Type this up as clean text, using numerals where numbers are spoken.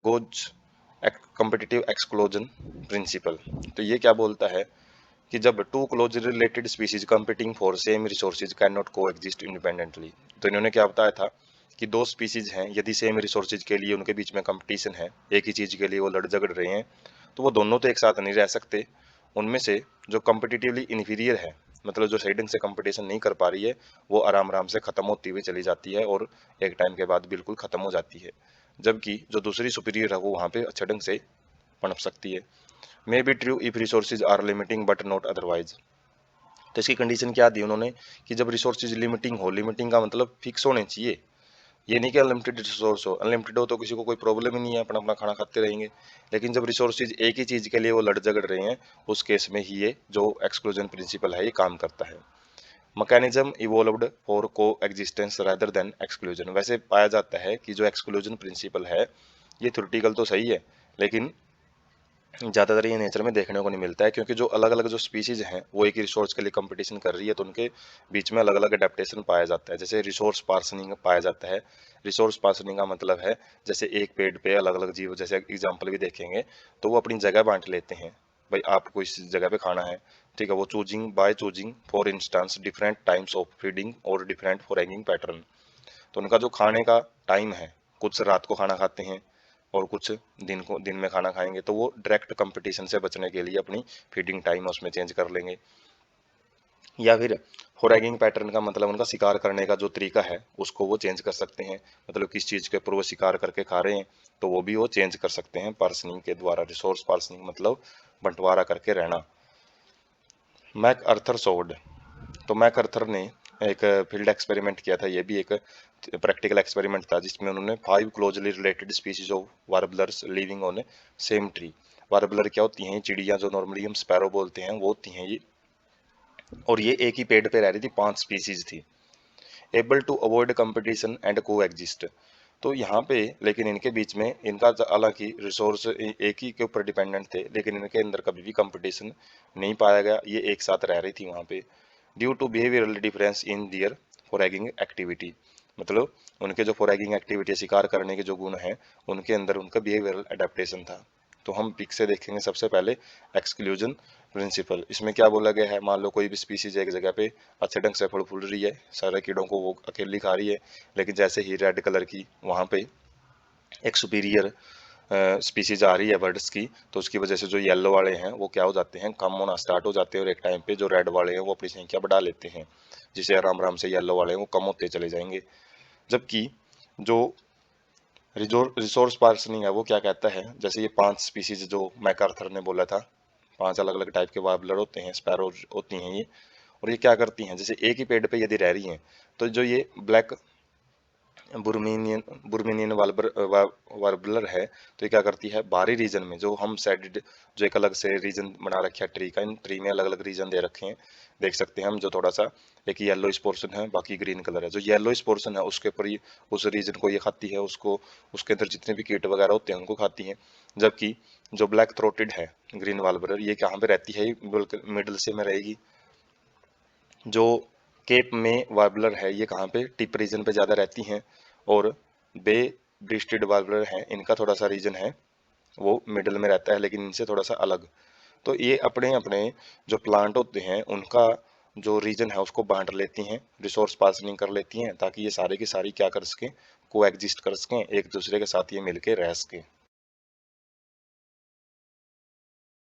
Goes competitive exclusion principle. तो ये क्या बोलता है कि जब two closely related species competing for same resources can not coexist independently. तो इन्होंने क्या बताया था कि दो स्पीसीज हैं, यदि सेम रिसोर्सेज के लिए उनके बीच में कंपटीशन है, एक ही चीज के लिए वो लड़ झगड़ रहे हैं, तो वो दोनों तो एक साथ नहीं रह सकते। उनमें से जो कम्पिटिटिवली इन्फीरियर है, मतलब जो सही ढंग से कंपटीशन नहीं कर पा रही है, वो आराम आराम से खत्म होती हुई चली जाती है और एक टाइम के बाद बिल्कुल खत्म हो जाती है, जबकि जो दूसरी सुपीरियर है वो वहां पे अच्छे ढंग से पनप सकती है। May be true if resources are limiting but not otherwise. तो इसकी कंडीशन क्या दी उन्होंने कि जब रिसोर्सेज लिमिटिंग हो, लिमिटिंग का मतलब फिक्स होने चाहिए, ये नहीं कि अनलिमिटेड रिसोर्स हो। अनलिमिटेड हो तो किसी को कोई प्रॉब्लम ही नहीं है, अपना अपना खाना खाते रहेंगे। लेकिन जब रिसोर्सेज एक ही चीज के लिए वो लड़ झगड़ रहे हैं, उस केस में ही ये जो एक्सक्लूजन प्रिंसिपल है ये काम करता है। मैकेनिज्म इवोल्व्ड फॉर को एग्जिस्टेंस रादर देन एक्सक्लूजन। वैसे पाया जाता है कि जो एक्सक्लूजन प्रिंसिपल है ये थ्योरेटिकल तो सही है, लेकिन ज़्यादातर ये नेचर में देखने को नहीं मिलता है, क्योंकि जो अलग अलग जो स्पीसीज हैं वो एक ही रिसोर्स के लिए कंपटीशन कर रही है, तो उनके बीच में अलग अलग अडेप्टेशन पाया जाता है। जैसे रिसोर्स पार्सनिंग पाया जाता है। रिसोर्स पार्सनिंग का मतलब है जैसे एक पेड़ पे अलग अलग जीव, जैसे एग्जाम्पल भी देखेंगे, तो वो अपनी जगह बांट लेते हैं। भाई आपको इस जगह पे खाना है, ठीक है, वो choosing by choosing for instance different times of feeding और डिफरेंट फॉरएगिंग पैटर्न। तो उनका जो खाने का टाइम है, कुछ रात को खाना खाते हैं और कुछ दिन में खाना खाएंगे, तो वो डायरेक्ट कंपटीशन से बचने के लिए अपनी फीडिंग टाइम उसमें चेंज कर लेंगे। या फिर फोरैगिंग पैटर्न का मतलब उनका शिकार करने का जो तरीका है उसको वो चेंज कर सकते हैं, मतलब किस चीज के ऊपर वो शिकार करके खा रहे हैं, तो वो भी वो चेंज कर सकते हैं पार्सनिंग के द्वारा। रिसोर्स पार्सनिंग मतलब बंटवारा करके रहना। मैक अर्थर सोड। तो मैक अर्थर ने एक फील्ड एक्सपेरिमेंट किया था, ये भी एक प्रैक्टिकल एक्सपेरिमेंट था, जिसमें उन्होंने 5 closely related species of warblers living on same tree. Warbler क्या होती हैं? चिड़िया जो नॉर्मली हम स्पैरो बोलते हैं वो होती हैं ये, और ये एक ही पेड़ पे रह रही थी, 5 स्पीसीज थी। Able to avoid competition and coexist. तो यहाँ पे लेकिन इनके बीच में इनका हालांकि रिसोर्स एक ही के ऊपर डिपेंडेंट थे, लेकिन इनके अंदर कभी भी कंपटीशन नहीं पाया गया, ये एक साथ रह रही थी वहाँ पे। Due to behavioural difference in their foraging activity, मतलब उनके जो फॉरएगिंग एक्टिविटी शिकार करने के जो गुण हैं उनके अंदर उनका बिहेवियरल अडेप्टेशन था। तो हम पिक से देखेंगे सबसे पहले एक्सक्लूजन प्रिंसिपल। इसमें क्या बोला गया है, मान लो कोई भी स्पीसीज एक जगह पे अच्छे ढंग से फल फूल रही है, सारे कीड़ों को वो अकेली खा रही है, लेकिन जैसे ही रेड कलर की वहाँ पे एक सुपीरियर स्पीसीज आ रही है बर्ड्स की, तो उसकी वजह से जो येलो वाले हैं वो क्या हो जाते हैं, कम होना स्टार्ट हो जाते हैं, और एक टाइम पे जो रेड वाले हैं वो अपनी संख्या बढ़ा लेते हैं, जिसे आराम आराम से येलो वाले हैं वो कम होते चले जाएंगे। जबकि जो रिसोर्स पार्सनिंग है वो क्या कहता है, जैसे ये 5 स्पीसीज जो मैकार्थर ने बोला था, 5 अलग अलग टाइप के वार्बलर होते हैं, स्पैरो होती हैं ये, और ये क्या करती हैं, जैसे एक ही पेड़ पे यदि रह रही हैं, तो जो ये ब्लैक बुरमीनियन बुरमीनियन वार्बलर है, तो ये क्या करती है, बाहरी रीजन में जो हम सेडेड, जो एक अलग से रीजन बना रखा है ट्री का, इन ट्री में अलग अलग रीजन दे रखे हैं, देख सकते हैं हम, जो थोड़ा सा एक येलो पोर्शन है, बाकी ग्रीन कलर है। जो येलो पोर्शन है उसके ऊपर ये उस रीजन को ये खाती है, उसको उसके अंदर जितने भी कीट वगैरह होते हैं उनको खाती है। जबकि जो ब्लैक थ्रोटेड है ग्रीन वार्बलर, ये कहाँ पे रहती है, मिडल से में रहेगी। जो केप में वार्बलर है ये कहाँ पे, टिप रीजन पे ज़्यादा रहती हैं, और बे ब्रिस्टेड वार्बलर हैं, इनका थोड़ा सा रीजन है वो मिडल में रहता है, लेकिन इनसे थोड़ा सा अलग। तो ये अपने अपने जो प्लांट होते हैं उनका जो रीजन है उसको बांट लेती हैं, रिसोर्स पार्सनिंग कर लेती हैं, ताकि ये सारे की सारी क्या कर सकें, को एग्जिस्ट कर सकें, एक दूसरे के साथ ये मिलके रह सकें।